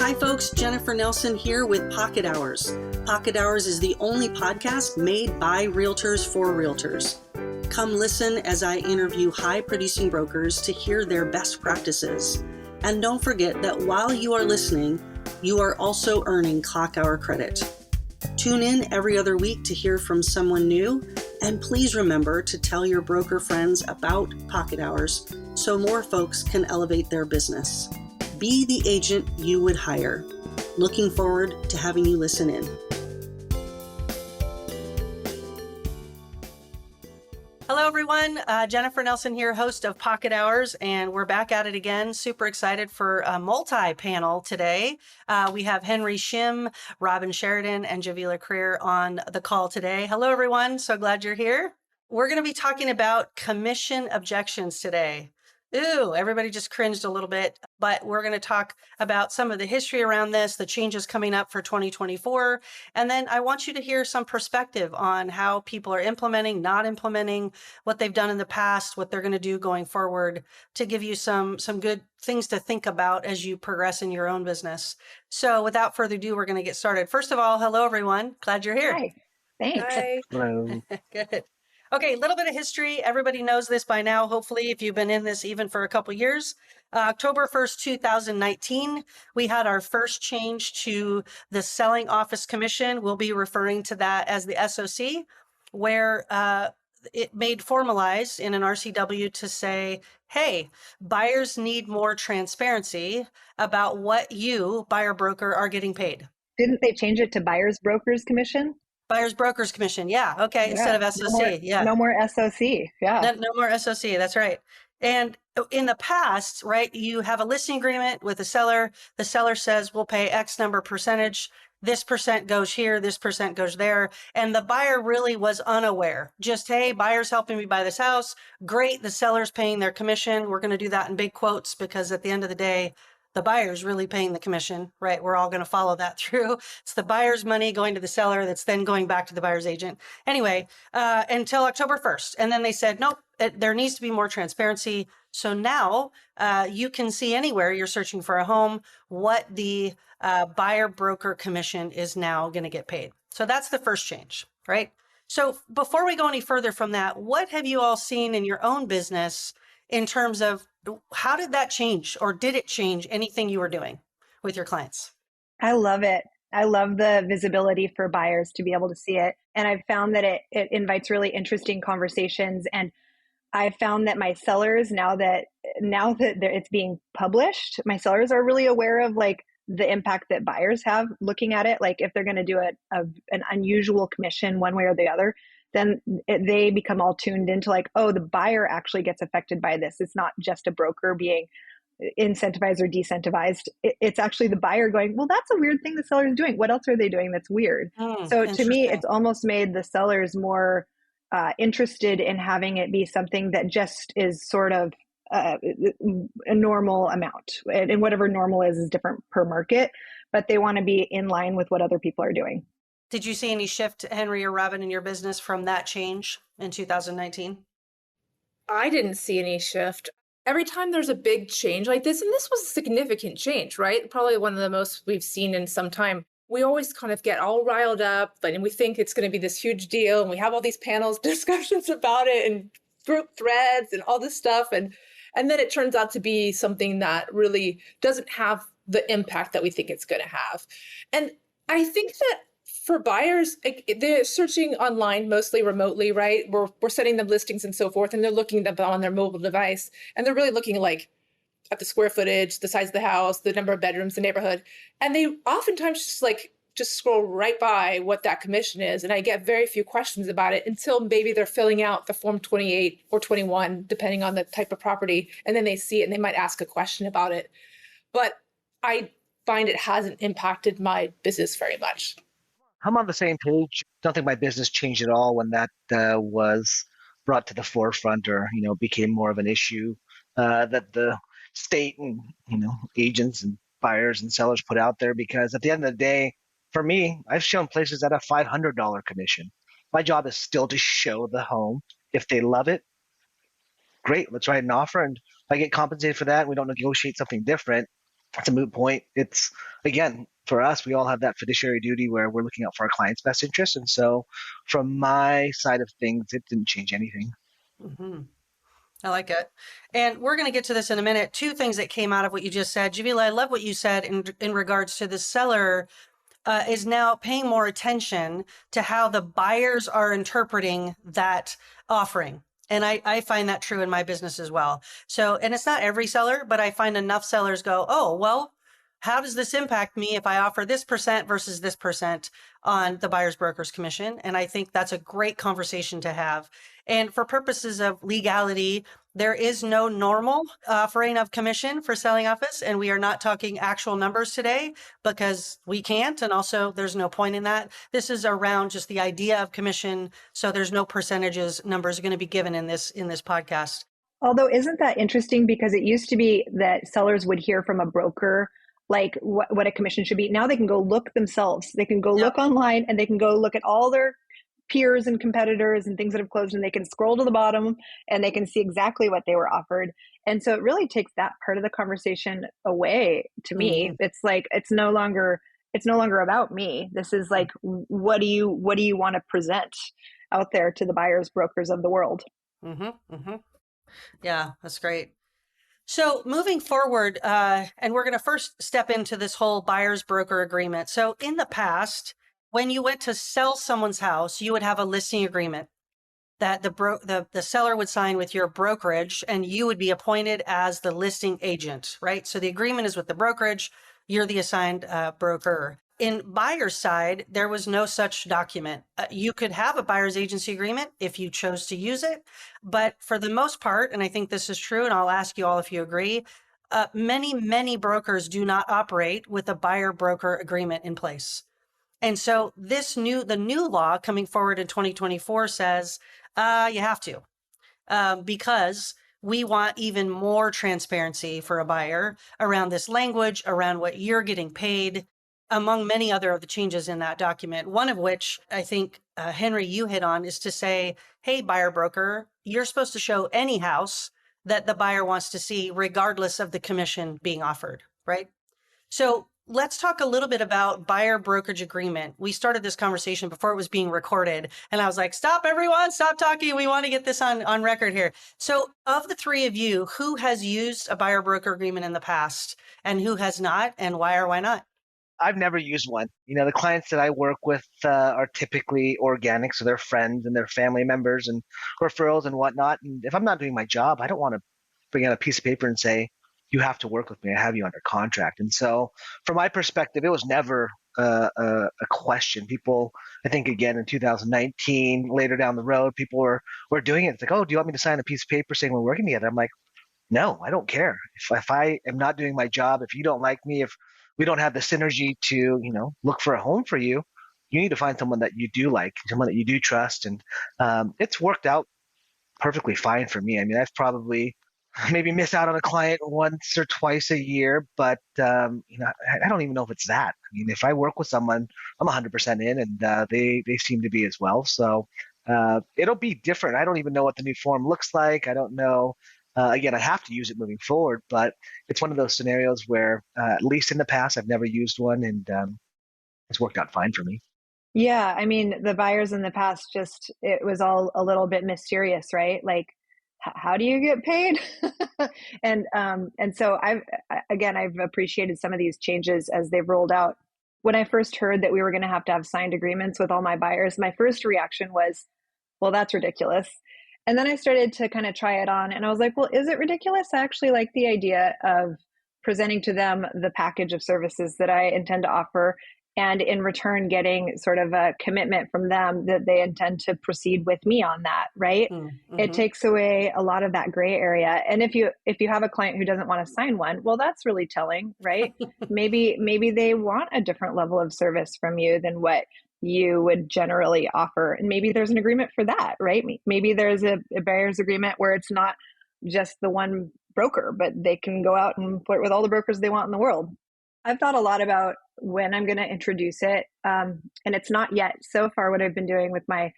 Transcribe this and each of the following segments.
Hi folks, Jennifer Nelson here with Pocket Hours. Pocket Hours is the only podcast made by realtors for realtors. Come listen as I interview high-producing brokers to hear their best practices. And don't forget that while you are listening, you are also earning clock hour credit. Tune in every other week to hear from someone new, and please remember to tell your broker friends about Pocket Hours so more folks can elevate their business. Be the agent you would hire. Looking forward to having you listen in. Hello, everyone. Jennifer Nelson here, host of Pocket Hours, and we're back at it again. Super excited for a multi-panel today. We have Henry Shim, Robin Sheridan, and Javilla Creer on the call today. Hello, everyone. So glad you're here. We're going to be talking about commission objections today. Ooh, everybody just cringed a little bit, but we're going to talk about some of the history around this, the changes coming up for 2024. And then I want you to hear some perspective on how people are implementing, not implementing, what they've done in the past, what they're going to do going forward to give you some good things to think about as you progress in your own business. So without further ado, we're going to get started. First of all, hello, everyone. Glad you're here. Hi. Thanks. Hi. Hello. Good. Okay, a little bit of history. Everybody knows this by now, hopefully, if you've been in this even for a couple years. October 1st, 2019, we had our first change to the Selling Office Commission. We'll be referring to that as the SOC, where it made formalized in an RCW to say, hey, buyers need more transparency about what you, buyer broker, are getting paid. Didn't they change it to Buyers Brokers Commission? Buyers Brokers Commission. Yeah. Okay. Yeah. Instead of SOC. No more SOC. Yeah. No more SOC. That's right. And in the past, right, you have a listing agreement with the seller. The seller says, we'll pay X number percentage. This percent goes here. This percent goes there. And the buyer really was unaware. Just, hey, buyer's helping me buy this house. Great. The seller's paying their commission. We're going to do that in big quotes because at the end of the day, the buyer's really paying the commission, right? We're all going to follow that through. It's the buyer's money going to the seller that's then going back to the buyer's agent. Anyway, until October 1st. And then they said, nope, there needs to be more transparency. So now you can see anywhere you're searching for a home, what the buyer broker commission is now going to get paid. So that's the first change, right? So before we go any further from that, what have you all seen in your own business in terms of how did that change, or did it change anything you were doing with your clients? I love it. I love the visibility for buyers to be able to see it. And I've found that it invites really interesting conversations. And I've found that my sellers, now that it's being published, my sellers are really aware of like the impact that buyers have looking at it. Like if they're going to do an unusual commission one way or the other, then they become all tuned into like, oh, the buyer actually gets affected by this. It's not just a broker being incentivized or decentivized. It's actually the buyer going, well, that's a weird thing the seller is doing. What else are they doing that's weird? So to me, it's almost made the sellers more interested in having it be something that just is sort of a normal amount. And whatever normal is different per market, but they want to be in line with what other people are doing. Did you see any shift, Henry or Robin, in your business from that change in 2019? I didn't see any shift. Every time there's a big change like this, and this was a significant change, right? Probably one of the most we've seen in some time. We always kind of get all riled up, and we think it's going to be this huge deal, and we have all these panels, discussions about it, and group threads, and all this stuff, and then it turns out to be something that really doesn't have the impact that we think it's going to have. And I think that for buyers, they're searching online, mostly remotely, right? We're sending them listings and so forth, and they're looking at them on their mobile device, and they're really looking like at the square footage, the size of the house, the number of bedrooms, the neighborhood, and they oftentimes just scroll right by what that commission is, and I get very few questions about it until maybe they're filling out the Form 28 or 21, depending on the type of property, and then they see it and they might ask a question about it. But I find it hasn't impacted my business very much. I'm on the same page. Don't think my business changed at all when that was brought to the forefront, or became more of an issue that the state and agents and buyers and sellers put out there. Because at the end of the day, for me, I've shown places at a $500 commission. My job is still to show the home. If they love it, great, let's write an offer, and if I get compensated for that, we don't negotiate something different, that's a moot point. It's, again, for us, we all have that fiduciary duty where we're looking out for our client's best interest. And so from my side of things, it didn't change anything. Hmm. I like it. And we're going to get to this in a minute. Two things that came out of what you just said. Javilla, I love what you said in regards to the seller is now paying more attention to how the buyers are interpreting that offering. And I find that true in my business as well. So, and it's not every seller, but I find enough sellers go, oh, well, how does this impact me if I offer this percent versus this percent on the buyer's broker's commission? And I think that's a great conversation to have. And for purposes of legality, there is no normal offering of commission for selling office. And we are not talking actual numbers today because we can't. And also there's no point in that. This is around just the idea of commission. So there's no percentages numbers are going to be given in this podcast. Although, isn't that interesting? Because it used to be that sellers would hear from a broker like what a commission should be. Now they can go look themselves. They can go look online, and they can go look at all their peers and competitors and things that have closed, and they can scroll to the bottom and they can see exactly what they were offered. And so it really takes that part of the conversation away to me. Mm-hmm. It's like, it's no longer about me. This is like, what do you want to present out there to the buyers, brokers of the world? Mm-hmm. Mm-hmm. Yeah, that's great. So moving forward, and we're going to first step into this whole buyer's broker agreement. So in the past, when you went to sell someone's house, you would have a listing agreement that the seller would sign with your brokerage, and you would be appointed as the listing agent, right? So the agreement is with the brokerage, you're the assigned broker. In buyer's side, there was no such document. You could have a buyer's agency agreement if you chose to use it, but for the most part, and I think this is true, and I'll ask you all if you agree, many brokers do not operate with a buyer broker agreement in place. And so the new law coming forward in 2024 says you have to, because we want even more transparency for a buyer around this language, around what you're getting paid, among many other of the changes in that document. One of which I think, Henry, you hit on is to say, hey, buyer broker, you're supposed to show any house that the buyer wants to see, regardless of the commission being offered, right? So let's talk a little bit about buyer brokerage agreement. We started this conversation before it was being recorded, and I was like, stop everyone, stop talking. We want to get this on record here. So of the three of you, who has used a buyer broker agreement in the past and who has not, and why or why not? I've never used one. The clients that I work with are typically organic, so they're friends and their family members and referrals and whatnot. And if I'm not doing my job, I don't want to bring out a piece of paper and say, you have to work with me. I have you under contract. And so from my perspective, it was never a question. People, I think, again, in 2019, later down the road, people were doing it. It's like, oh, do you want me to sign a piece of paper saying we're working together? I'm like, no, I don't care. If I am not doing my job, if you don't like me, if we don't have the synergy to, look for a home for you, you need to find someone that you do like, someone that you do trust. And it's worked out perfectly fine for me. I mean, I've probably maybe miss out on a client once or twice a year, but I don't even know if it's that. I mean, if I work with someone, I'm 100% in, and they seem to be as well. So it'll be different. I don't even know what the new form looks like. I don't know. Again, I have to use it moving forward, but it's one of those scenarios where, at least in the past, I've never used one, and it's worked out fine for me. Yeah, I mean, the buyers in the past, it was all a little bit mysterious, right? Like, how do you get paid? And so I've appreciated some of these changes as they've rolled out. When I first heard that we were going to have signed agreements with all my buyers, my first reaction was, well, that's ridiculous. And then I started to kind of try it on, and I was like, well, is it ridiculous? I actually like the idea of presenting to them the package of services that I intend to offer, and in return getting sort of a commitment from them that they intend to proceed with me on that, right? Mm-hmm. It takes away a lot of that gray area. And if you have a client who doesn't want to sign one, well, that's really telling, right? maybe they want a different level of service from you than what you would generally offer. And maybe there's an agreement for that, right? Maybe there's a buyer's agreement where it's not just the one broker, but they can go out and flirt with all the brokers they want in the world. I've thought a lot about when I'm going to introduce it. And it's not yet. So far, what I've been doing with my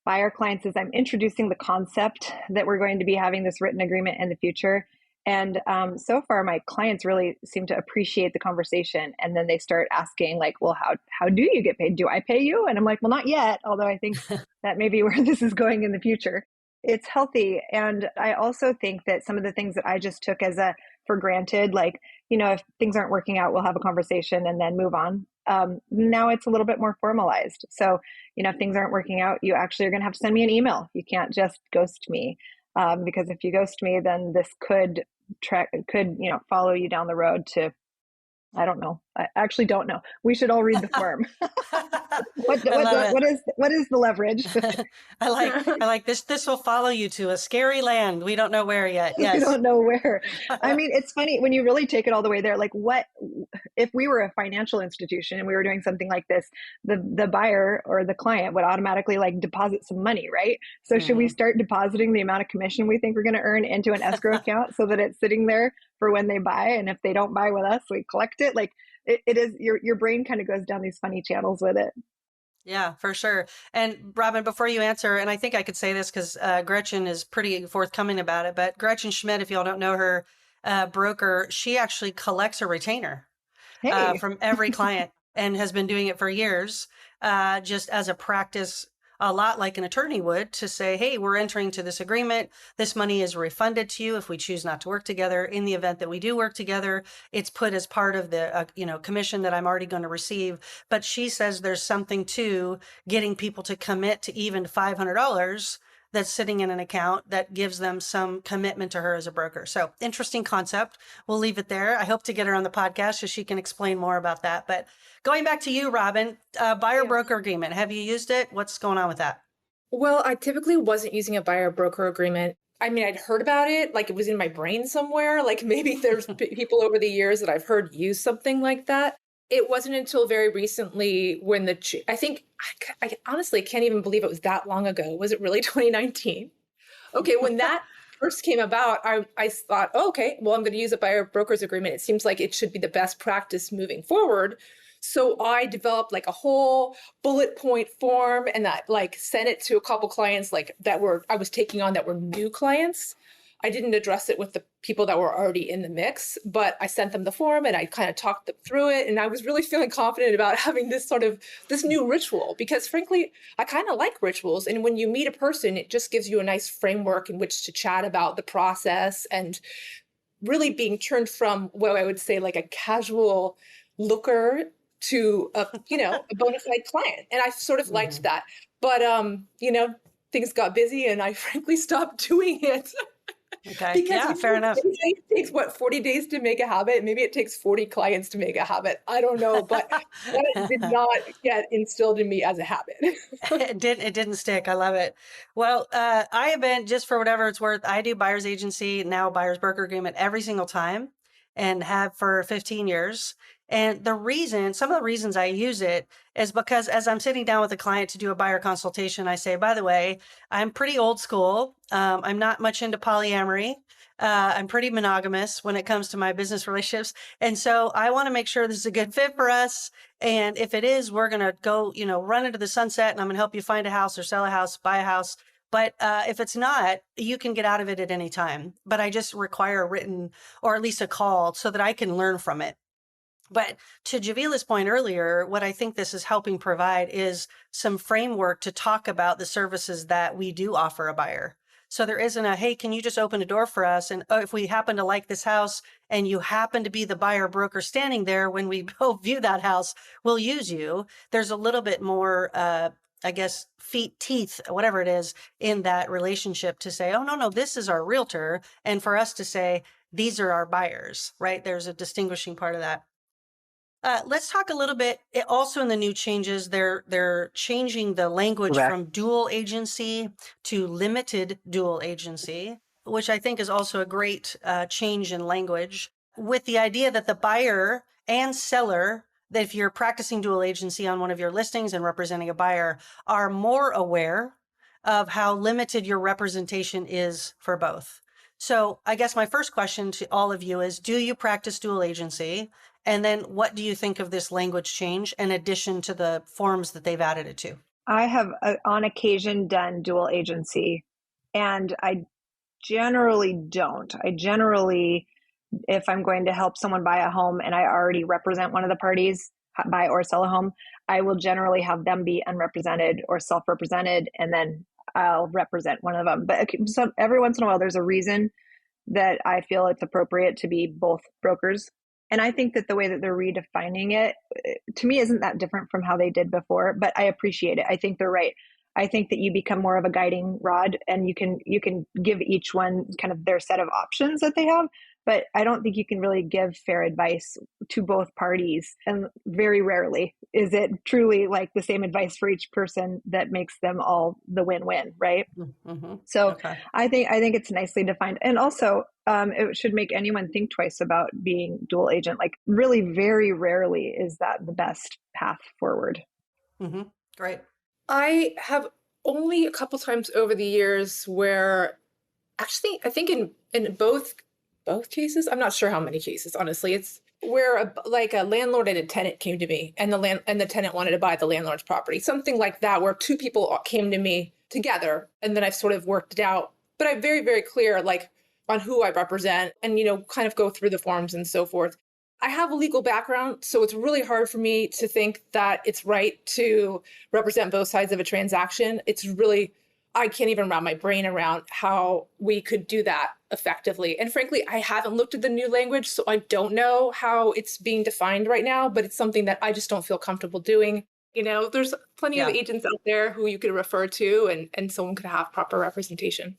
buyer clients is I'm introducing the concept that we're going to be having this written agreement in the future. And so far, my clients really seem to appreciate the conversation. And then they start asking, like, well, how do you get paid? Do I pay you? And I'm like, well, not yet, although I think that may be where this is going in the future. It's healthy. And I also think that some of the things that I just took as a for granted, like, if things aren't working out, we'll have a conversation and then move on. Now it's a little bit more formalized. So, if things aren't working out, you actually are going to have to send me an email. You can't just ghost me. Because if you ghost me, then this could follow you down the road to, I don't know. I actually don't know. We should all read the form. What is the leverage? I like this. This will follow you to a scary land. We don't know where yet. Yes. We don't know where. I mean, it's funny when you really take it all the way there. Like, what if we were a financial institution and we were doing something like this? The buyer or the client would automatically like deposit some money, right? So should we start depositing the amount of commission we think we're going to earn into an escrow account so that it's sitting there for when they buy? And if they don't buy with us, we collect it. Like it is your brain kind of goes down these funny channels with it. Yeah, for sure. And Robin, before you answer, and I think I could say this because Gretchen is pretty forthcoming about it, but Gretchen Schmidt, if y'all don't know her, broker, she actually collects a retainer from every client and has been doing it for years, just as a practice, a lot like an attorney would, to say, hey, we're entering to this agreement. This money is refunded to you if we choose not to work together. In the event that we do work together, it's put as part of the commission that I'm already going to receive. But she says there's something to getting people to commit to even $500 that's sitting in an account that gives them some commitment to her as a broker. So interesting concept. We'll leave it there. I hope to get her on the podcast so she can explain more about that. But going back to you, Robin, buyer broker agreement. Have you used it? What's going on with that? Well, I typically wasn't using a buyer broker agreement. I mean, I'd heard about it, like it was in my brain somewhere. Like maybe there's people over the years that I've heard use something like that. It wasn't until very recently when I honestly can't even believe it was that long ago. Was it really 2019? Okay, when that first came about, I thought, oh, okay, well, I'm going to use a buyer broker's agreement. It seems like it should be the best practice moving forward. So I developed like a whole bullet point form and that like sent it to a couple clients like I was taking on that were new clients. I didn't address it with the people that were already in the mix, but I sent them the form and I kind of talked them through it. And I was really feeling confident about having this new ritual because frankly, I kind of like rituals. And when you meet a person, it just gives you a nice framework in which to chat about the process and really being turned from what I would say like a casual looker to a bona fide client. And I sort of liked that. But, things got busy and I frankly stopped doing it. Okay. Because yeah, fair enough. It takes 40 days to make a habit. Maybe it takes 40 clients to make a habit. I don't know, but that did not get instilled in me as a habit. It didn't stick. I love it. Well, I have been, just for whatever it's worth, I do buyer's agency, now buyer's broker agreement every single time and have for 15 years. And some of the reasons I use it is because as I'm sitting down with a client to do a buyer consultation, I say, by the way, I'm pretty old school. I'm not much into polyamory. I'm pretty monogamous when it comes to my business relationships. And so I want to make sure this is a good fit for us. And if it is, we're going to go, run into the sunset and I'm going to help you find a house or sell a house, buy a house. But if it's not, you can get out of it at any time. But I just require a written or at least a call so that I can learn from it. But to Javilla's point earlier, what I think this is helping provide is some framework to talk about the services that we do offer a buyer. So there isn't hey, can you just open a door for us? And if we happen to like this house and you happen to be the buyer broker standing there when we both view that house, we'll use you. There's a little bit more, teeth, whatever it is, in that relationship to say, oh, no, this is our realtor. And for us to say, these are our buyers, right? There's a distinguishing part of that. Let's talk a little bit. Also, in the new changes, they're changing the language from dual agency to limited dual agency, which I think is also a great change in language, with the idea that the buyer and seller, that if you're practicing dual agency on one of your listings and representing a buyer, are more aware of how limited your representation is for both. So I guess my first question to all of you is, do you practice dual agency? And then what do you think of this language change in addition to the forms that they've added it to? I have on occasion done dual agency, and I generally don't. I generally, if I'm going to help someone buy a home and I already represent one of the parties, buy or sell a home, I will generally have them be unrepresented or self-represented, and then I'll represent one of them. But so every once in a while, there's a reason that I feel it's appropriate to be both brokers. And I think that the way that they're redefining it, to me, isn't that different from how they did before, but I appreciate it. I think they're right. I think that you become more of a guiding rod, and you can give each one kind of their set of options that they have. But I don't think you can really give fair advice to both parties. And very rarely is it truly like the same advice for each person that makes them all the win-win, right? Mm-hmm. So Okay. I think it's nicely defined. And also it should make anyone think twice about being dual agent. Like really very rarely is that the best path forward. Mm-hmm. Great. I have only a couple times over the years where actually I think in both cases, I'm not sure how many cases, honestly, it's where a landlord and a tenant came to me, and the tenant wanted to buy the landlord's property, something like that, where two people came to me together, and then I've sort of worked it out. But I'm very, very clear, like, on who I represent, and kind of go through the forms and so forth. I have a legal background, so it's really hard for me to think that it's right to represent both sides of a transaction. I can't even wrap my brain around how we could do that effectively. And frankly, I haven't looked at the new language, so I don't know how it's being defined right now, but it's something that I just don't feel comfortable doing. There's plenty of agents out there who you could refer to, and someone could have proper representation.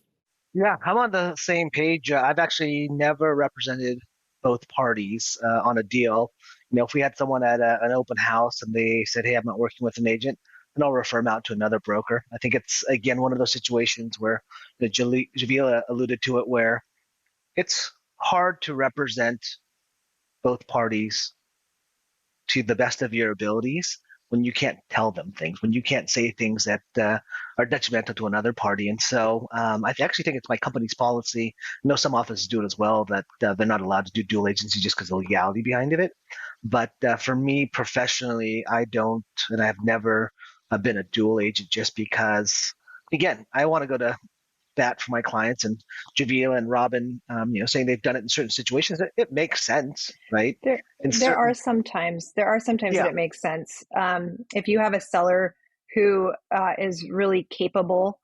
Yeah, I'm on the same page. I've actually never represented both parties on a deal. If we had someone at an open house and they said, "Hey, I'm not working with an agent," then I'll refer them out to another broker. I think it's again one of those situations where Javilla alluded to it, where it's hard to represent both parties to the best of your abilities when you can't tell them things, when you can't say things that are detrimental to another party. And so I actually think it's my company's policy. I know some offices do it as well, that they're not allowed to do dual agency just because of the legality behind it. But for me professionally, I don't, and I've never been a dual agent, just because, again, I want to go to bat for my clients, and Javilla and Robin, saying they've done it in certain situations. It makes sense, right? There are sometimes that it makes sense. If you have a seller who is really capable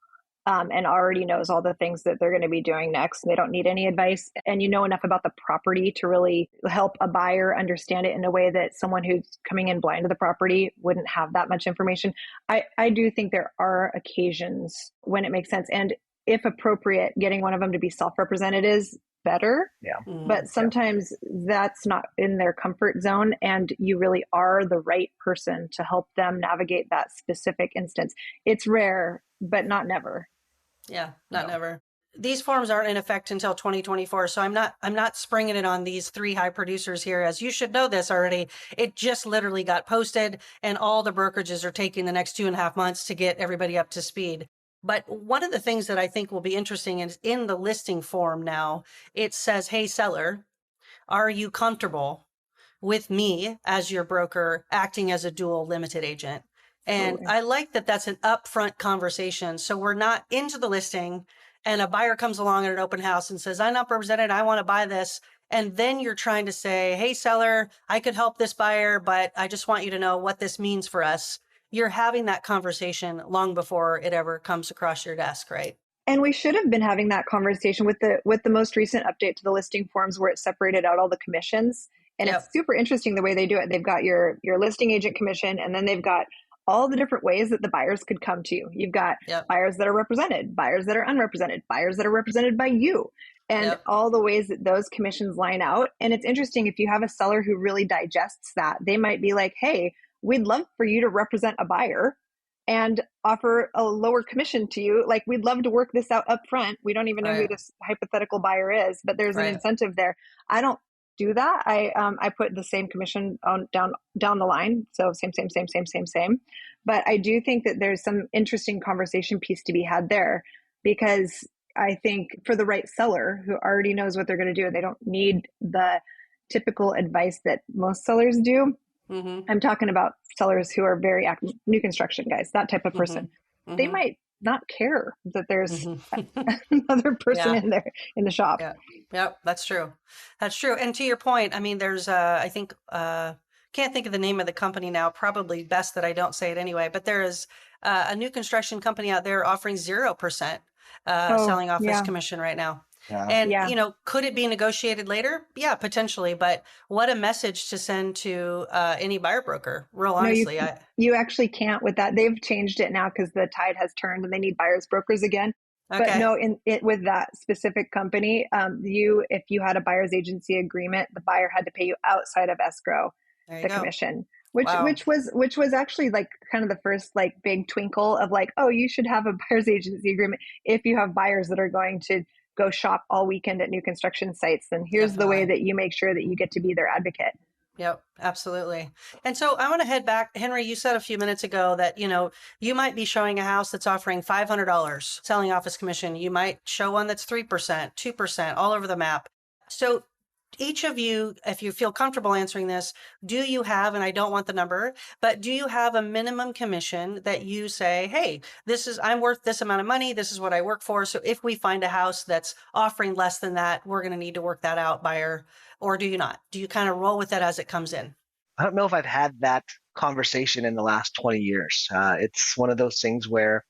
and already knows all the things that they're going to be doing next, and they don't need any advice, and you know enough about the property to really help a buyer understand it in a way that someone who's coming in blind to the property wouldn't have that much information. I do think there are occasions when it makes sense. And if appropriate, getting one of them to be self-represented is better. Yeah. But sometimes that's not in their comfort zone, and you really are the right person to help them navigate that specific instance. It's rare, but not never. Yeah, not never. These forms aren't in effect until 2024, so I'm not springing it on these three high producers here, as you should know this already. It just literally got posted, and all the brokerages are taking the next 2.5 months to get everybody up to speed. But one of the things that I think will be interesting is in the listing form now, it says, "Hey, seller, are you comfortable with me as your broker acting as a dual limited agent?" And I like that that's an upfront conversation. So we're not into the listing and a buyer comes along at an open house and says, "I'm not represented, I want to buy this." And then you're trying to say, "Hey, seller, I could help this buyer, but I just want you to know what this means for us." You're having that conversation long before it ever comes across your desk, right? And we should have been having that conversation with the most recent update to the listing forms, where it separated out all the commissions. And It's super interesting the way they do it. They've got your listing agent commission, and then they've got all the different ways that the buyers could come to you. You've got buyers that are represented, buyers that are unrepresented, buyers that are represented by you, and all the ways that those commissions line out. And it's interesting, if you have a seller who really digests that, they might be like, "Hey, we'd love for you to represent a buyer and offer a lower commission to you. Like, we'd love to work this out up front. We don't even know who this hypothetical buyer is, but there's an incentive there." I don't do that. I put the same commission on down the line. So same. But I do think that there's some interesting conversation piece to be had there, because I think for the right seller who already knows what they're going to do, they don't need the typical advice that most sellers do. I'm talking about sellers who are very active, new construction guys, that type of person. They might not care that there's Mhm. another person Yeah. in there in the shop. Yeah. Yep. That's true. That's true. And to your point, I mean, there's, I think, can't think of the name of the company now, probably best that I don't say it anyway, but there is a new construction company out there offering 0% Oh, selling office yeah. commission right now. Yeah. And, Yeah. could it be negotiated later? Yeah, potentially. But what a message to send to any buyer broker, real No, honestly. you actually can't with that. They've changed it now because the tide has turned and they need buyers brokers again. But Okay. no, in it with that specific company, if you had a buyer's agency agreement, the buyer had to pay you outside of escrow There you the go. commission, which Wow. which was actually like kind of the first like big twinkle of like, oh, you should have a buyer's agency agreement if you have buyers that are going to go shop all weekend at new construction sites. Then here's the way Definitely. that you make sure that you get to be their advocate. Yep, absolutely. And so I want to head back. Henry, you said a few minutes ago that, you might be showing a house that's offering $500 selling office commission. You might show one that's 3%, 2%, all over the map. So each of you, if you feel comfortable answering this, do you have, and I don't want the number, but do you have a minimum commission that you say, hey, I'm worth this amount of money. This is what I work for. So if we find a house that's offering less than that, we're going to need to work that out, buyer. Or do you not? Do you kind of roll with that as it comes in? I don't know if I've had that conversation in the last 20 years. It's one of those things where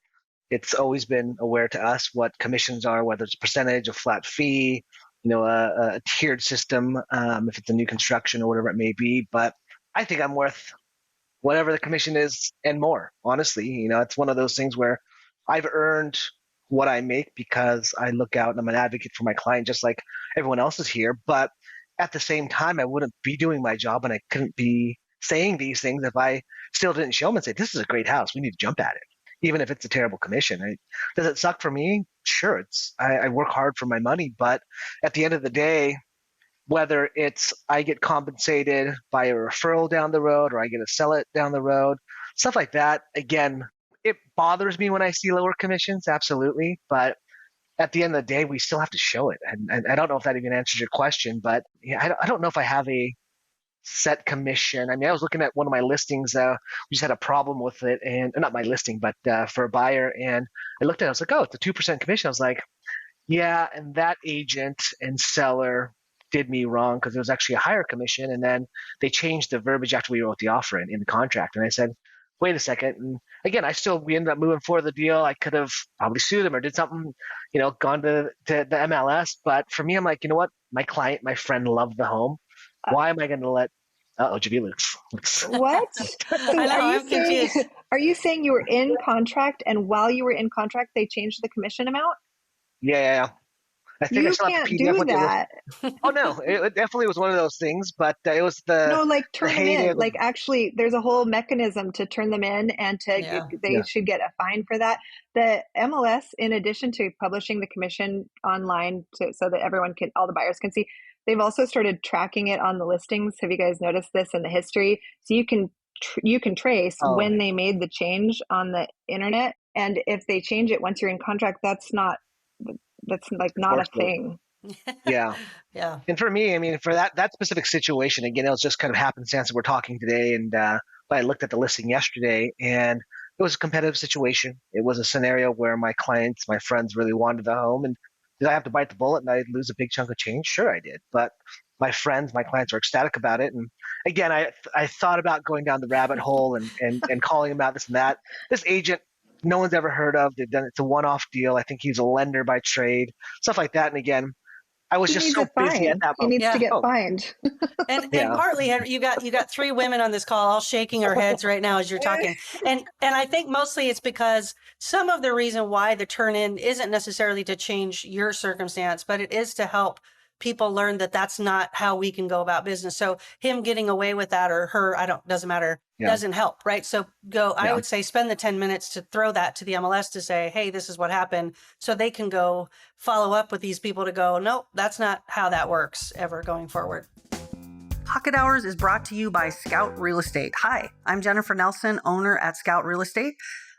it's always been aware to us what commissions are, whether it's a percentage, a flat fee, a tiered system, if it's a new construction or whatever it may be. But I think I'm worth whatever the commission is and more. Honestly, it's one of those things where I've earned what I make because I look out and I'm an advocate for my client, just like everyone else is here. But at the same time, I wouldn't be doing my job and I couldn't be saying these things if I still didn't show them and say, this is a great house. We need to jump at it, even if it's a terrible commission. Does it suck for me? Sure. I work hard for my money, but at the end of the day, whether it's I get compensated by a referral down the road or I get to sell it down the road, stuff like that. Again, it bothers me when I see lower commissions, absolutely. But at the end of the day, we still have to show it. And I don't know if that even answers your question, but yeah, I don't know if I have a set commission. I mean, I was looking at one of my listings. We just had a problem with it, and not my listing, but for a buyer. And I looked at it, I was like, oh, it's a 2% commission. I was like, yeah, and that agent and seller did me wrong because it was actually a higher commission. And then they changed the verbiage after we wrote the offer in the contract. And I said, wait a second. And again, we ended up moving forward the deal. I could have probably sued him or did something, gone to the MLS. But for me, I'm like, you know what? My client, my friend loved the home. Why am I going to let, Javilla looks What? I So know, I'm confused. are you saying you were in contract and while you were in contract, they changed the commission amount? yeah. I think I You still have can't the PDF do with the list. that. Oh no, it definitely was one of those things, but it was No, like the turn them heyday in. of the Like actually, there's a whole mechanism to turn them in, and Yeah. they yeah. should get a fine for that. The MLS, in addition to publishing the commission online so that all the buyers can see, they've also started tracking it on the listings. Have you guys noticed this in the history? So you can trace Oh, when they made the change on the internet, and if they change it once you're in contract, that's like not a enforceable. thing. Yeah. Yeah. And for me, I mean, for that specific situation, again, it was just kind of happenstance that we're talking today. And I looked at the listing yesterday, and it was a competitive situation. It was a scenario where my clients, my friends, really wanted the home, and did I have to bite the bullet and I lose a big chunk of change? Sure, I did. But my friends, my clients were ecstatic about it. And again, I thought about going down the rabbit hole and calling him out this and that. This agent, no one's ever heard of. They've done it's a one-off deal. I think he's a lender by trade, stuff like that. And again, I was He just needs so a busy at fine. that He moment. needs to Yeah. get Oh, fined. And yeah. partly, Henry, you got three women on this call, all shaking our heads right now as you're talking. And I think mostly it's because some of the reason why the turn in isn't necessarily to change your circumstance, but it is to help people learn that that's not how we can go about business. So him getting away with that or her, doesn't matter, Yeah. doesn't help, right? So I Yeah. would say spend the 10 minutes to throw that to the MLS to say, hey, this is what happened. So they can go follow up with these people to go, nope, that's not how that works ever going forward. Pocket Hours is brought to you by Scout Real Estate. Hi, I'm Jennifer Nelson, owner at Scout Real Estate.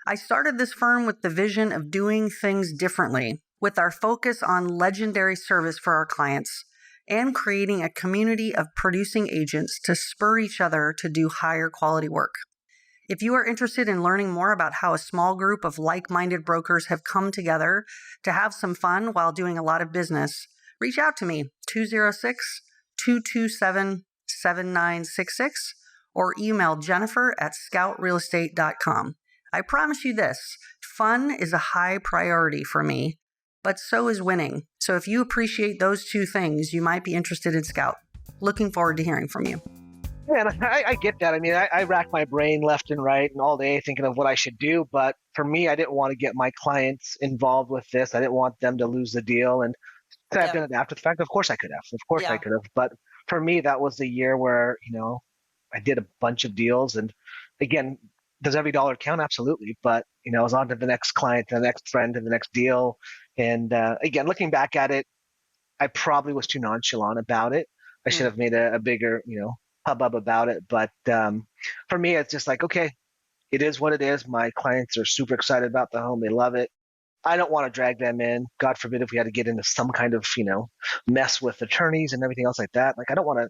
I started this firm with the vision of doing things differently, with our focus on legendary service for our clients and creating a community of producing agents to spur each other to do higher quality work. If you are interested in learning more about how a small group of like-minded brokers have come together to have some fun while doing a lot of business, reach out to me, 206-227-7966, or email jennifer@scoutrealestate.com. I promise you this, fun is a high priority for me, but so is winning. So if you appreciate those two things, you might be interested in Scout. Looking forward to hearing from you. Yeah, and I get that. I mean, I rack my brain left and right and all day thinking of what I should do. But for me, I didn't want to get my clients involved with this. I didn't want them to lose the deal. And could I have done it after the fact? Of course I could have. Of course I could have. But for me, that was the year where, I did a bunch of deals. And again, does every dollar count? Absolutely. But, I was on to the next client, the next friend, and the next deal. And again, looking back at it, I probably was too nonchalant about it. I should have made a bigger, hubbub about it. But for me, it's just like, okay, it is what it is. My clients are super excited about the home. They love it. I don't want to drag them in. God forbid if we had to get into some kind of, mess with attorneys and everything else like that. Like, I don't want to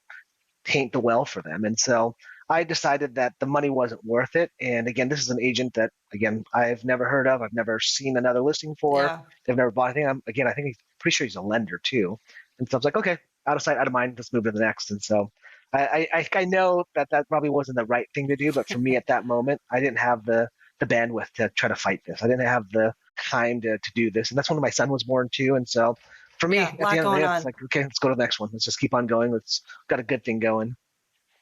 taint the well for them. And so I decided that the money wasn't worth it. And again, this is an agent that, again, I've never heard of. I've never seen another listing for. Yeah. They've never bought anything. I think he's pretty sure he's a lender too. And so I was like, okay, out of sight, out of mind. Let's move to the next. And so I know that probably wasn't the right thing to do, but for me at that moment, I didn't have the bandwidth to try to fight this. I didn't have the time to do this. And that's when my son was born too. And so for me, at the end of the day, it's like, okay, let's go to the next one. Let's just keep on going. Let's got a good thing going.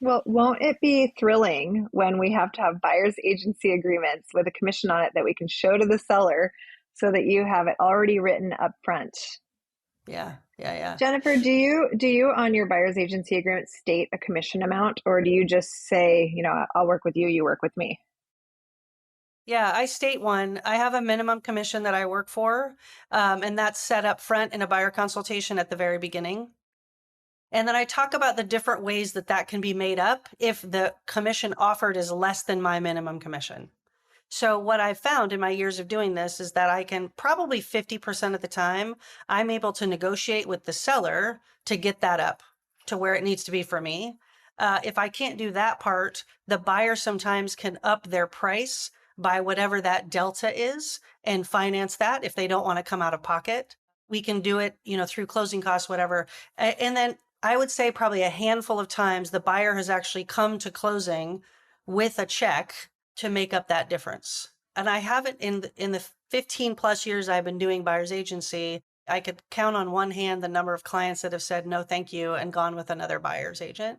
Well, won't it be thrilling when we have to have buyer's agency agreements with a commission on it that we can show to the seller so that you have it already written up front? Yeah. Jennifer, do you on your buyer's agency agreement state a commission amount, or do you just say, I'll work with you, you work with me? Yeah, I state one. I have a minimum commission that I work for, and that's set up front in a buyer consultation at the very beginning. And then I talk about the different ways that can be made up if the commission offered is less than my minimum commission. So what I've found in my years of doing this is that I can probably 50% of the time, I'm able to negotiate with the seller to get that up to where it needs to be for me. If I can't do that part, the buyer sometimes can up their price by whatever that delta is and finance that if they don't want to come out of pocket. We can do it, through closing costs, whatever. And then I would say probably a handful of times the buyer has actually come to closing with a check to make up that difference. And I haven't in the 15 plus years I've been doing buyer's agency, I could count on one hand the number of clients that have said no thank you and gone with another buyer's agent.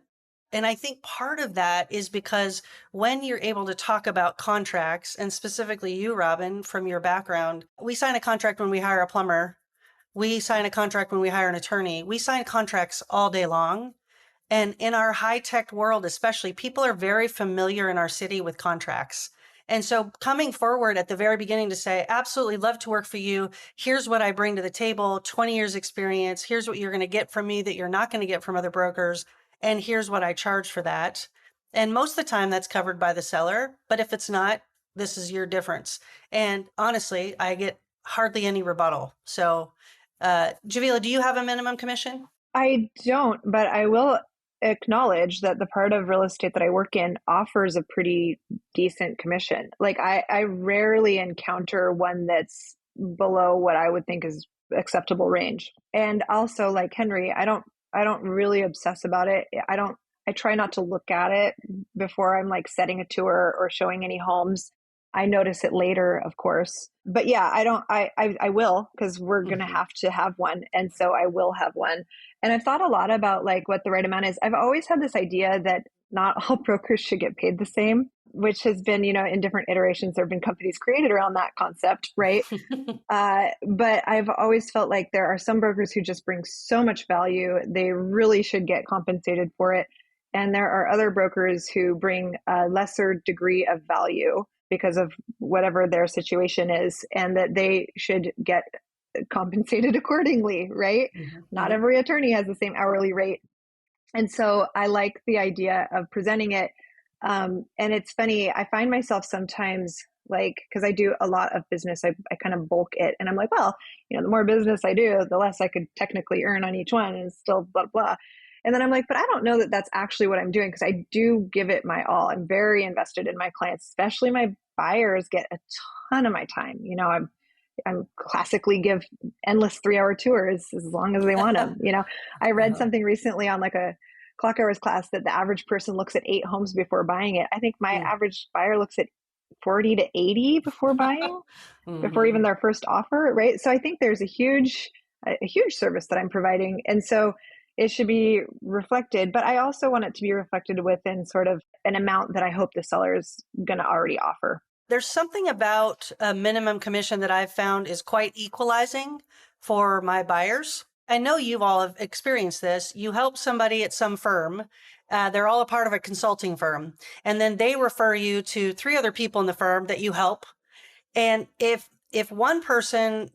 And I think part of that is because when you're able to talk about contracts, and specifically you, Robin, from your background, we sign a contract when we hire a plumber. We sign a contract when we hire an attorney. We sign contracts all day long. And in our high-tech world, especially, people are very familiar in our city with contracts. And so coming forward at the very beginning to say, absolutely love to work for you. Here's what I bring to the table, 20 years experience. Here's what you're going to get from me that you're not going to get from other brokers. And here's what I charge for that. And most of the time that's covered by the seller. But if it's not, this is your difference. And honestly, I get hardly any rebuttal. So Javilla, do you have a minimum commission? I don't, but I will acknowledge that the part of real estate that I work in offers a pretty decent commission. Like I rarely encounter one that's below what I would think is acceptable range. And also, like Henry, I don't really obsess about it. I try not to look at it before I'm like setting a tour or showing any homes. I notice it later, of course. But yeah, I will, because we're going to have one. And so I will have one. And I've thought a lot about like what the right amount is. I've always had this idea that not all brokers should get paid the same, which has been, in different iterations, there have been companies created around that concept, right? But I've always felt like there are some brokers who just bring so much value. They really should get compensated for it. And there are other brokers who bring a lesser degree of value because of whatever their situation is, and that they should get compensated accordingly, right? Not every attorney has the same hourly rate. And so I like the idea of presenting it. And it's funny, I find myself sometimes like, because I do a lot of business, I kind of bulk it. And I'm like, well, the more business I do, the less I could technically earn on each one, and still blah, blah. And then I'm like, but I don't know that that's actually what I'm doing, because I do give it my all. I'm very invested in my clients, especially my buyers get a ton of my time. I'm classically give endless 3-hour tours as long as they want them. I read something recently on like a clock hours class that the average person looks at 8 homes before buying it. I think my average buyer looks at 40 to 80 before buying, before even their first offer, right? So I think there's a huge service that I'm providing. And so it should be reflected, but I also want it to be reflected within sort of an amount that I hope the seller is going to already offer. There's something about a minimum commission that I've found is quite equalizing for my buyers. I know you've all have experienced this. You help somebody at some firm. They're all a part of a consulting firm. And then they refer you to 3 other people in the firm that you help. And if one person,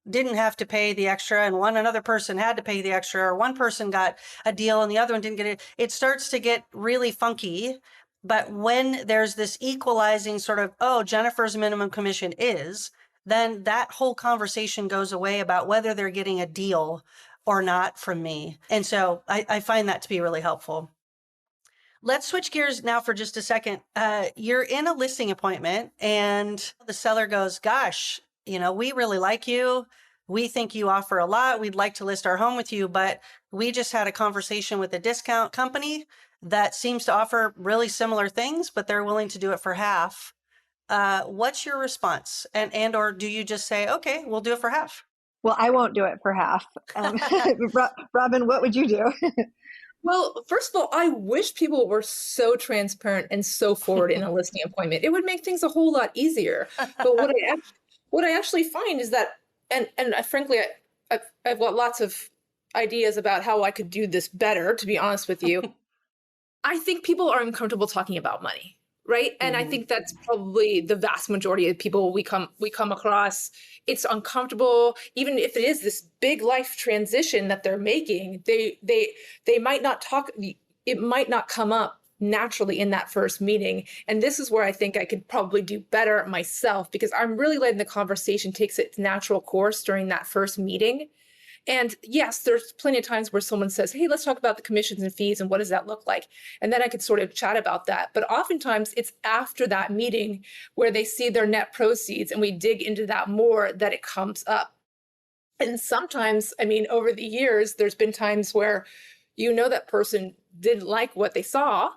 didn't have to pay the extra and another person had to pay the extra, or one person got a deal and the other one didn't get it, it starts to get really funky. But when there's this equalizing sort of, oh, Jennifer's minimum commission is, then that whole conversation goes away about whether they're getting a deal or not from me. And so I find that to be really helpful. Let's switch gears now for just a second. You're in a listing appointment and the seller goes, gosh, we really like you. We think you offer a lot. We'd like to list our home with you, but we just had a conversation with a discount company that seems to offer really similar things, but they're willing to do it for half. What's your response? And or do you just say, okay, we'll do it for half? Well, I won't do it for half. Robin, what would you do? Well, first of all, I wish people were so transparent and so forward in a listing appointment. It would make things a whole lot easier. But what I actually find is that, and frankly, I've got lots of ideas about how I could do this better, to be honest with you. I think people are uncomfortable talking about money, right? And I think that's probably the vast majority of people we come across. It's uncomfortable, even if it is this big life transition that they're making. They might not talk. It might not come up naturally in that first meeting. And this is where I think I could probably do better myself, because I'm really letting the conversation takes its natural course during that first meeting. And yes, there's plenty of times where someone says, hey, let's talk about the commissions and fees and what does that look like? And then I could sort of chat about that. But oftentimes it's after that meeting where they see their net proceeds and we dig into that more that it comes up. And sometimes, over the years, there's been times where that person didn't like what they saw,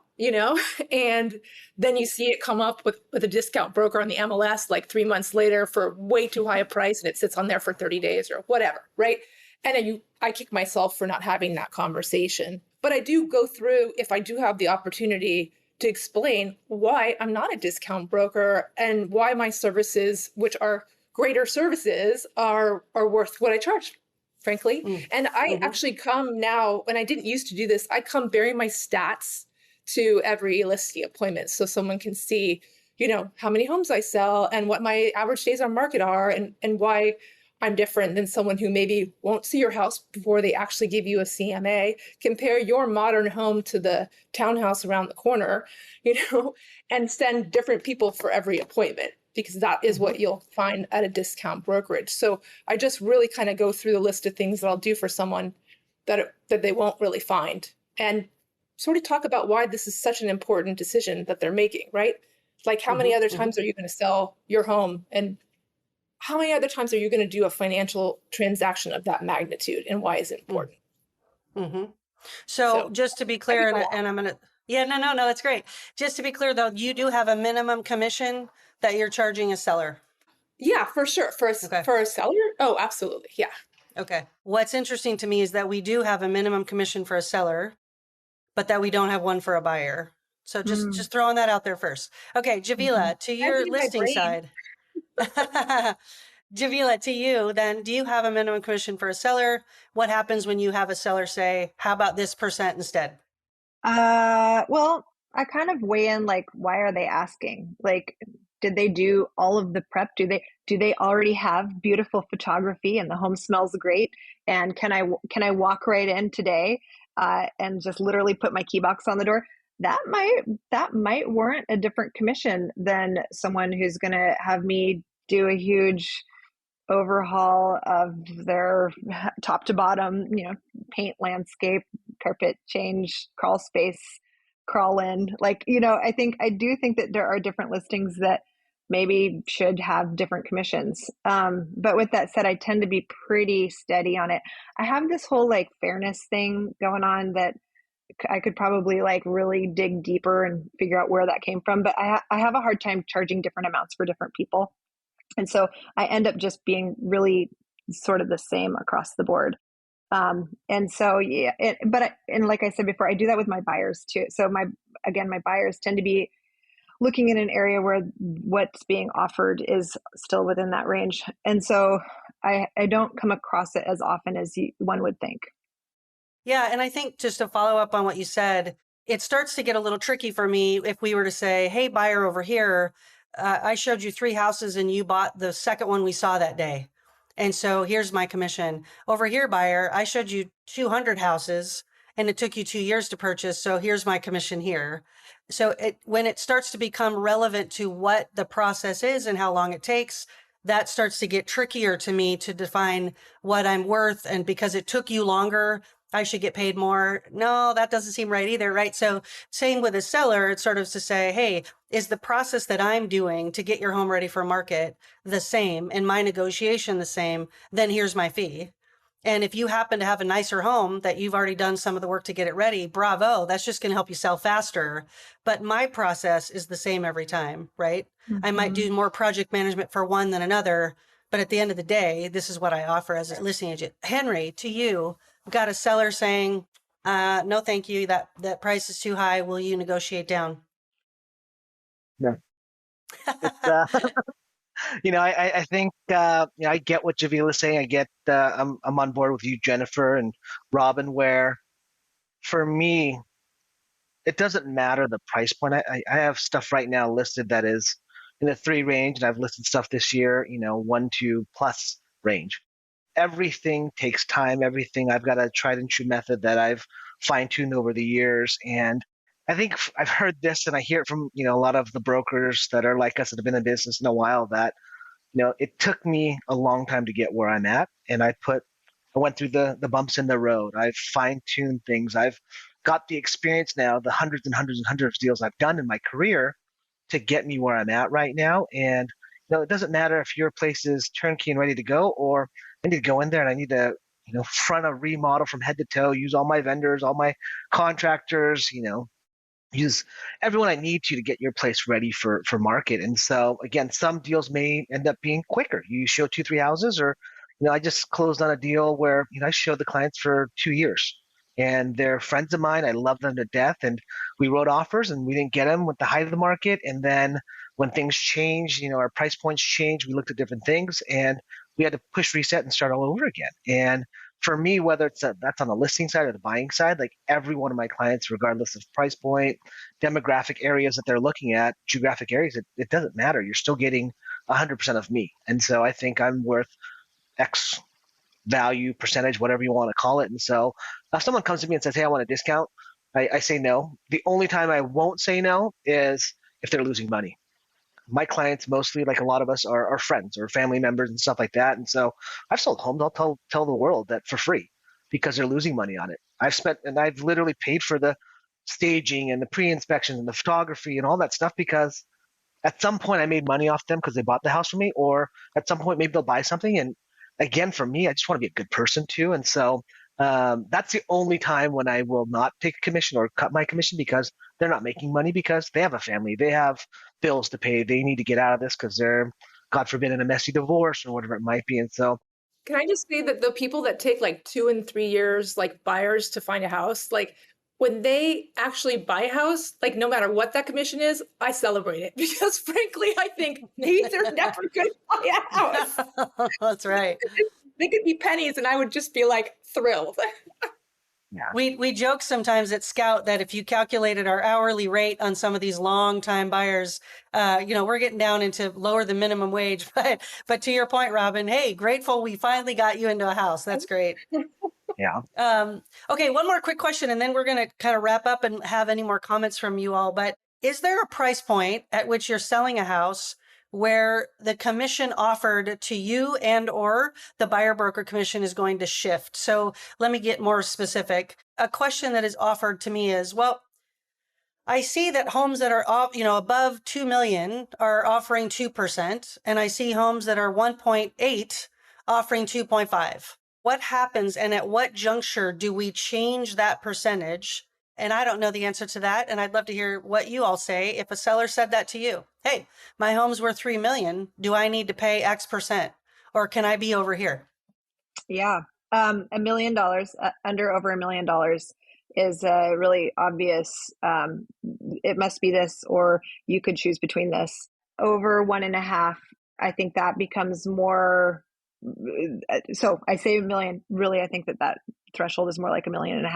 and then you see it come up with a discount broker on the MLS like 3 months later for way too high a price, and it sits on there for 30 days or whatever, right? And then I kick myself for not having that conversation. But I do go through, if I do have the opportunity, to explain why I'm not a discount broker and why my services, which are greater services, are worth what I charge, frankly. And I actually come now, and I didn't used to do this, I come bearing my stats to every listing appointment so someone can see, how many homes I sell and what my average days on market are, and why I'm different than someone who maybe won't see your house before they actually give you a CMA. Compare your modern home to the townhouse around the corner, and send different people for every appointment, because that is what you'll find at a discount brokerage. So I just really kind of go through the list of things that I'll do for someone that they won't really find, and sort of talk about why this is such an important decision that they're making, right? Like, how many other times are you going to sell your home, and how many other times are you going to do a financial transaction of that magnitude, and why is it important? So just to be clear, and I'm going to, no, that's great. Just to be clear though, you do have a minimum commission that you're charging a seller. Yeah, for sure. For a seller? Oh, absolutely. Yeah. Okay. What's interesting to me is that we do have a minimum commission for a seller, but that we don't have one for a buyer. So just throwing that out there first. Okay, Javilla, to your listing side. Javilla, to you, then, do you have a minimum commission for a seller? What happens when you have a seller say, how about this percent instead? Well, I kind of weigh in, like, why are they asking? Like, did they do all of the prep? Do they already have beautiful photography and the home smells great? And can I walk right in today and just literally put my key box on the door? That might warrant a different commission than someone who's going to have me do a huge overhaul of their top to bottom, paint, landscape, carpet change, crawl space, crawl in. Like, I do think that there are different listings that maybe should have different commissions. But with that said, I tend to be pretty steady on it. I have this whole like fairness thing going on that I could probably like really dig deeper and figure out where that came from. But I have a hard time charging different amounts for different people. And so I end up just being really sort of the same across the board. And so, yeah, and like I said before, I do that with my buyers too. So my buyers tend to be looking in an area where what's being offered is still within that range. And so I don't come across it as often as one would think. Yeah. And I think just to follow up on what you said, it starts to get a little tricky for me if we were to say, hey, buyer over here, I showed you 3 houses and you bought the second one we saw that day. And so here's my commission. Over here, buyer, I showed you 200 houses and it took you 2 years to purchase. So here's my commission here. So when it starts to become relevant to what the process is and how long it takes, that starts to get trickier to me to define what I'm worth. And because it took you longer, I should get paid more. No, that doesn't seem right either, right? So same with a seller, it's sort of to say, hey, is the process that I'm doing to get your home ready for market the same and my negotiation the same? Then here's my fee. And if you happen to have a nicer home that you've already done some of the work to get it ready, bravo, that's just going to help you sell faster. But my process is the same every time, right? Mm-hmm. I might do more project management for one than another, but at the end of the day, this is what I offer as a listing agent. Henry, to you, got a seller saying, no, thank you. That price is too high. Will you negotiate down? No. I think, I get what Javilla is saying. I get, I'm on board with you, Jennifer and Robin, where for me, it doesn't matter the price point. I have stuff right now listed that is in the 3 range, and I've listed stuff this year, 1, 2 plus range. Everything takes time. Everything, I've got a tried and true method that I've fine-tuned over the years. And I think I've heard this, and I hear it from, a lot of the brokers that are like us that have been in business in a while, that, it took me a long time to get where I'm at. And I went through the bumps in the road. I've fine-tuned things. I've got the experience now, the hundreds and hundreds and hundreds of deals I've done in my career to get me where I'm at right now. And it doesn't matter if your place is turnkey and ready to go, or I need to go in there and I need to, front a remodel from head to toe, use all my vendors, all my contractors, use everyone I need to get your place ready for market. And so again, some deals may end up being quicker. You show 2, 3 houses, or, I just closed on a deal where, I showed the clients for 2 years. And they're friends of mine. I love them to death. And we wrote offers and we didn't get them with the height of the market. And then when things changed, our price points changed, we looked at different things and we had to push reset and start all over again. And for me, whether that's on the listing side or the buying side, like every one of my clients, regardless of price point, demographic areas that they're looking at, geographic areas, it doesn't matter. You're still getting 100% of me. And so I think I'm worth X value, percentage, whatever you want to call it. And so if someone comes to me and says, hey, I want a discount, I say no. The only time I won't say no is if they're losing money. My clients mostly, like a lot of us, are friends or family members and stuff like that. And so I've sold homes, I'll tell the world that for free because they're losing money on it. I've literally paid for the staging and the pre-inspections and the photography and all that stuff because at some point I made money off them because they bought the house from me, or at some point maybe they'll buy something. And again, for me, I just want to be a good person too. And so that's the only time when I will not take a commission or cut my commission because they're not making money because they have a family, they have bills to pay, they need to get out of this because they're, God forbid, in a messy divorce or whatever it might be. And so, can I just say that the people that take like 2 and 3 years, like buyers to find a house, like when they actually buy a house, like no matter what that commission is, I celebrate it because frankly, I think they're never going to buy a house. That's right. They could be pennies and I would just be like thrilled. Yeah. We joke sometimes at Scout that if you calculated our hourly rate on some of these long time buyers, we're getting down into lower than minimum wage. But to your point, Robin, hey, grateful we finally got you into a house. That's great. Yeah. Okay, one more quick question, and then we're going to kind of wrap up and have any more comments from you all. But is there a price point at which you're selling a house where the commission offered to you and or the buyer broker commission is going to shift. So let me get more specific. A question that is offered to me is, well, I see that homes that are above 2 million are offering 2%, and I see homes that are 1.8 offering 2.5. What happens, and at what juncture do we change that percentage? And I don't know the answer to that, and I'd love to hear what you all say. If a seller said that to you, hey, my home's worth 3 million, do I need to pay X percent, or can I be over here? Yeah, $1 million, under over $1 million is really obvious. It must be this, or you could choose between this. Over 1.5, I think that becomes more. So I say $1 million. Really, I think that threshold is more like $1.5 million.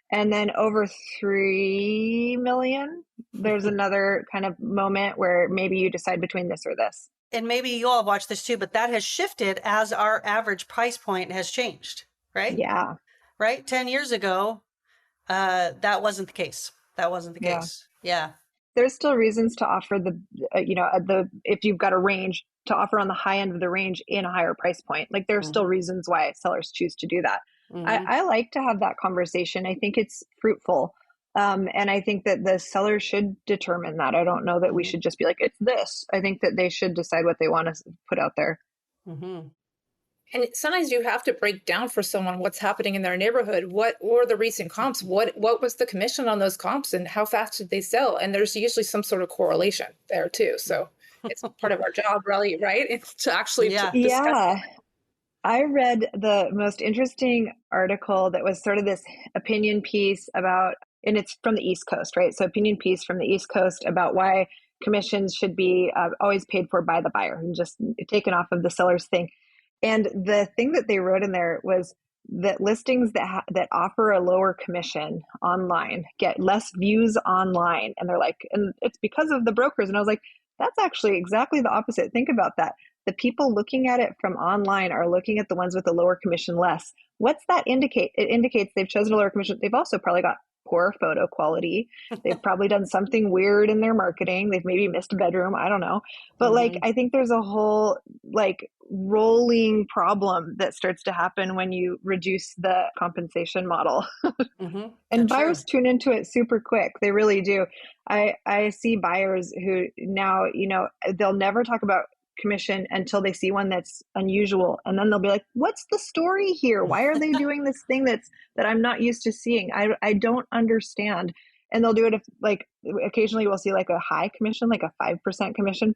And then over 3 million, there's another kind of moment where maybe you decide between this or this. And maybe you all have watched this too, but that has shifted as our average price point has changed, right? Yeah. Right? 10 years ago, that wasn't the case. That wasn't the case. Yeah. There's still reasons to offer if you've got a range, to offer on the high end of the range in a higher price point. Like there are still reasons why sellers choose to do that. I like to have that conversation. I think it's fruitful. And I think that the seller should determine that. I don't know that we should just be like, it's this. I think that they should decide what they want to put out there. And sometimes you have to break down for someone what's happening in their neighborhood. What were the recent comps? What was the commission on those comps, and how fast did they sell? And there's usually some sort of correlation there too. So it's part of our job, really, right? It's to actually discuss. Yeah. I read the most interesting article that was sort of this opinion piece about, and it's from the East Coast, right? So opinion piece from the East Coast about why commissions should be always paid for by the buyer and just taken off of the seller's thing. And the thing that they wrote in there was that listings that offer a lower commission online get less views online. And they're like, and it's because of the brokers. And I was like, that's actually exactly the opposite. Think about that. The people looking at it from online are looking at the ones with the lower commission less. What's that indicate? It indicates they've chosen a lower commission. They've also probably got poor photo quality. They've probably done something weird in their marketing. They've maybe missed a bedroom. I don't know. But I think there's a whole rolling problem that starts to happen when you reduce the compensation model. And buyers tune into it super quick. They really do. I see buyers who now, they'll never talk about commission until they see one that's unusual, and then they'll be like, what's the story here? Why are they doing this thing that I'm not used to seeing? I don't understand. And they'll do it if occasionally we'll see a high commission, like a 5% commission.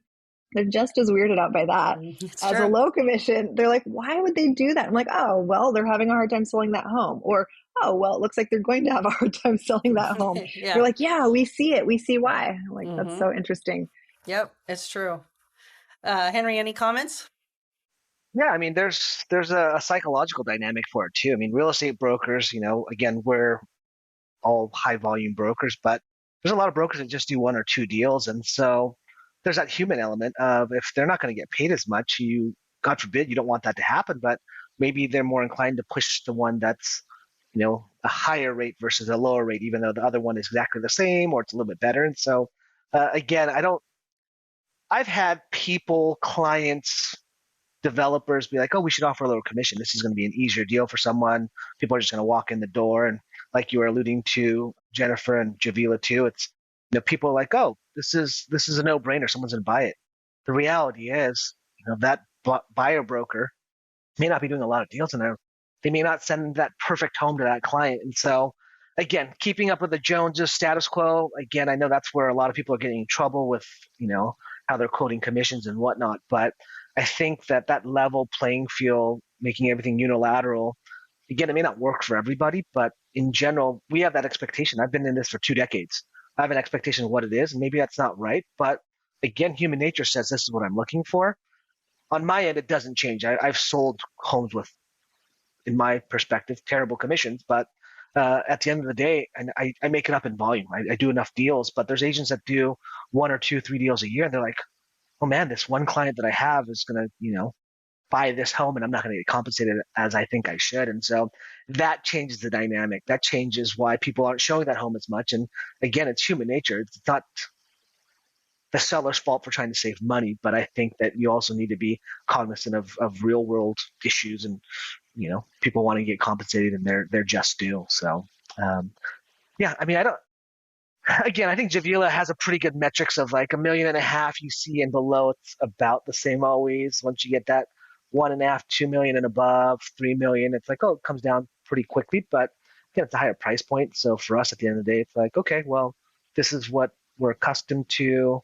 They're just as weirded out by that as a low commission. They're like, why would they do that? I'm like, oh, well, they're having a hard time selling that home. Or, oh, well, it looks like they're going to have a hard time selling that home. They're like, yeah, we see it. We see why. I'm like, that's so interesting. Yep, it's true. Henry, any comments? Yeah, I mean, there's a psychological dynamic for it too. I mean, real estate brokers, again, we're all high volume brokers, but there's a lot of brokers that just do one or two deals. And so there's that human element of if they're not going to get paid as much, God forbid, you don't want that to happen, but maybe they're more inclined to push the one that's, a higher rate versus a lower rate, even though the other one is exactly the same or it's a little bit better. And so, again, I've had people, clients, developers be like, oh, we should offer a lower commission. This is going to be an easier deal for someone. People are just going to walk in the door. And like you were alluding to, Jennifer and Javilla too, it's, people are like, oh, this is a no-brainer. Someone's going to buy it. The reality is, that buyer broker may not be doing a lot of deals in there. They may not send that perfect home to that client. And so, again, keeping up with the Joneses status quo, again, I know that's where a lot of people are getting in trouble with, how they're quoting commissions and whatnot. But I think that level playing field, making everything unilateral, again, it may not work for everybody, but in general, we have that expectation. I've been in this for 2 decades. I have an expectation of what it is, and maybe that's not right. But again, human nature says this is what I'm looking for. On my end, it doesn't change. I've sold homes with, in my perspective, terrible commissions, but at the end of the day, and I make it up in volume. I do enough deals, but there's agents that do 1 or 2, 3 deals a year. And they're like, oh man, this one client that I have is going to, buy this home and I'm not going to get compensated as I think I should. And so that changes the dynamic. That changes why people aren't showing that home as much. And again, it's human nature. It's not, the seller's fault for trying to save money, but I think that you also need to be cognizant of real world issues, and people want to get compensated and they're just due. So yeah, I mean, I don't. Again, I think Javilla has a pretty good metrics of like 1.5 million you see, and below it's about the same always. Once you get that 1.5, 2 million and above, 3 million, it's like, oh, it comes down pretty quickly. But again, it's a higher price point. So for us at the end of the day, it's like, okay, well, this is what we're accustomed to.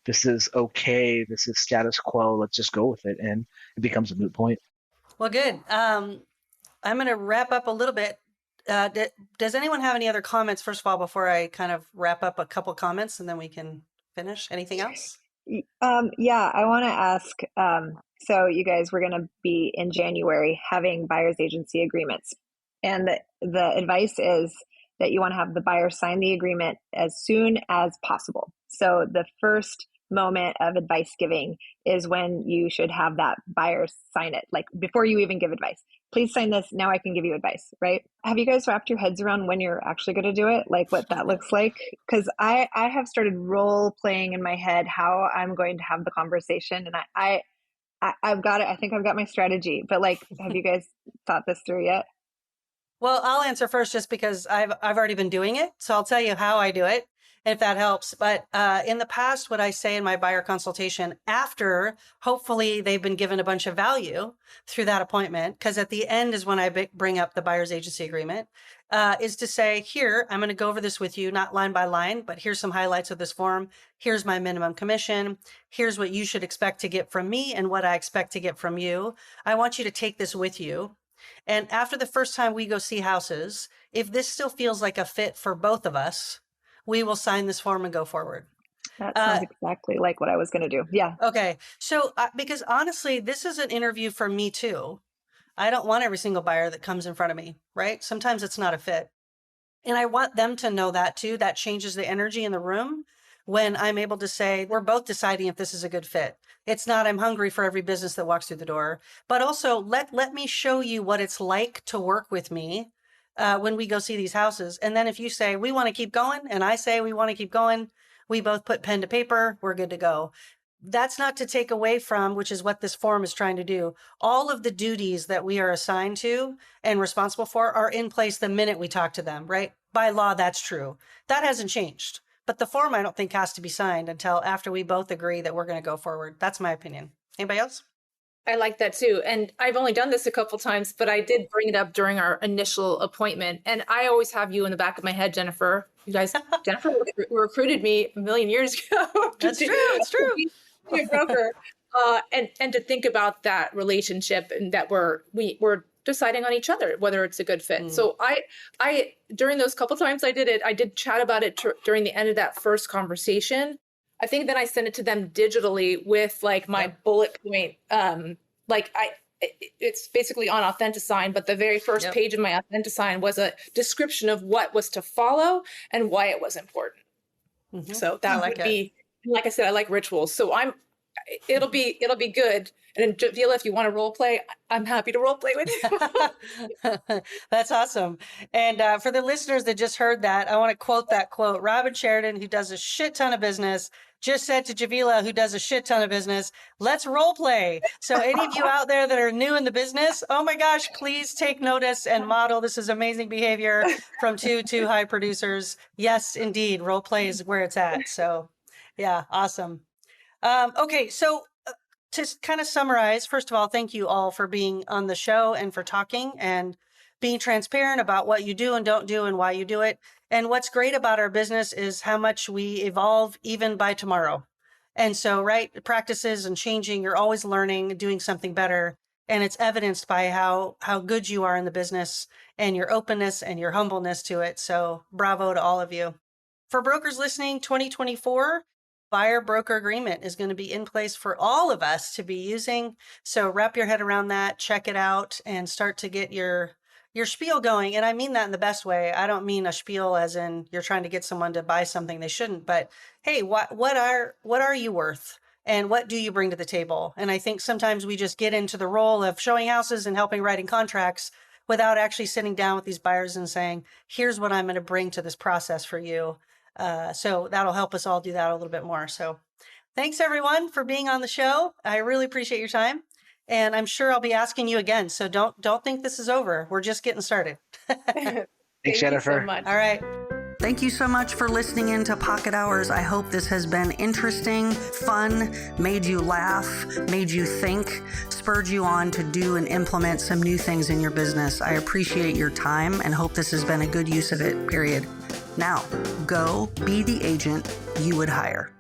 This is okay. This is status quo. Let's just go with it. And it becomes a moot point. Well, good. I'm going to wrap up a little bit. Does anyone have any other comments, first of all, before I kind of wrap up a couple comments and then we can finish? Anything else? Yeah, I want to ask, so you guys, we're going to be in January having buyer's agency agreements. And the advice is that you want to have the buyer sign the agreement as soon as possible. So the first moment of advice giving is when you should have that buyer sign it, like before you even give advice. Please sign this. Now I can give you advice, right? Have you guys wrapped your heads around when you're actually going to do it? Like what that looks like? Because I have started role playing in my head how I'm going to have the conversation. And I've got it. I think I've got my strategy, but like, have you guys thought this through yet? Well, I'll answer first just because I've already been doing it. So I'll tell you how I do it, if that helps. But in the past, what I say in my buyer consultation after, hopefully they've been given a bunch of value through that appointment, because at the end is when I bring up the buyer's agency agreement, is to say, here, I'm going to go over this with you, not line by line, but here's some highlights of this form. Here's my minimum commission. Here's what you should expect to get from me and what I expect to get from you. I want you to take this with you. And after the first time we go see houses, if this still feels like a fit for both of us, we will sign this form and go forward. That sounds exactly like what I was going to do. Yeah. Okay. So, because honestly, this is an interview for me too. I don't want every single buyer that comes in front of me, right? Sometimes it's not a fit. And I want them to know that too. That changes the energy in the room when I'm able to say, we're both deciding if this is a good fit. It's not, I'm hungry for every business that walks through the door, but also let me show you what it's like to work with me when we go see these houses. And then if you say, we want to keep going, and I say, we want to keep going, we both put pen to paper, we're good to go. That's not to take away from, which is what this form is trying to do. All of the duties that we are assigned to and responsible for are in place the minute we talk to them, right? By law, that's true. That hasn't changed. But the form, I don't think, has to be signed until after we both agree that we're going to go forward. That's my opinion. Anybody else? I like that too. And I've only done this a couple times, but I did bring it up during our initial appointment. And I always have you in the back of my head, Jennifer. You guys, Jennifer recruited me a million years ago. That's true. It's true. Be a broker. And to think about that relationship and that we're deciding on each other, whether it's a good fit. So I, during those couple times I did it, I did chat about it during the end of that first conversation. I think then I sent it to them digitally with like my bullet point. It's basically on Authentisign, but the very first page of my Authentisign was a description of what was to follow and why it was important. Mm-hmm. So that would be, like I said, I like rituals. So it'll be good. And Javilla, if you want to role play, I'm happy to role play with you. That's awesome. And for the listeners that just heard that, I want to quote that quote. Robin Sheridan, who does a shit ton of business, just said to Javilla, who does a shit ton of business, let's role play. So any of you out there that are new in the business, oh my gosh, please take notice and model. This is amazing behavior from two high producers. Yes, indeed. Role play is where it's at. So yeah, awesome. Okay, so to kind of summarize, first of all, thank you all for being on the show and for talking and being transparent about what you do and don't do and why you do it. And what's great about our business is how much we evolve even by tomorrow. And so, right, practices and changing, you're always learning, doing something better. And it's evidenced by how good you are in the business and your openness and your humbleness to it. So bravo to all of you. For brokers listening, 2024, buyer broker agreement is going to be in place for all of us to be using. So wrap your head around that, check it out, and start to get your spiel going. And I mean that in the best way. I don't mean a spiel as in you're trying to get someone to buy something they shouldn't, but hey, what are you worth? And what do you bring to the table? And I think sometimes we just get into the role of showing houses and helping writing contracts without actually sitting down with these buyers and saying, here's what I'm going to bring to this process for you. So that'll help us all do that a little bit more. So thanks everyone for being on the show. I really appreciate your time. And I'm sure I'll be asking you again. So don't think this is over. We're just getting started. Thanks, Thank Jennifer. you so much. All right. Thank you so much for listening into Pocket Hours. I hope this has been interesting, fun, made you laugh, made you think, spurred you on to do and implement some new things in your business. I appreciate your time and hope this has been a good use of it, period. Now, go be the agent you would hire.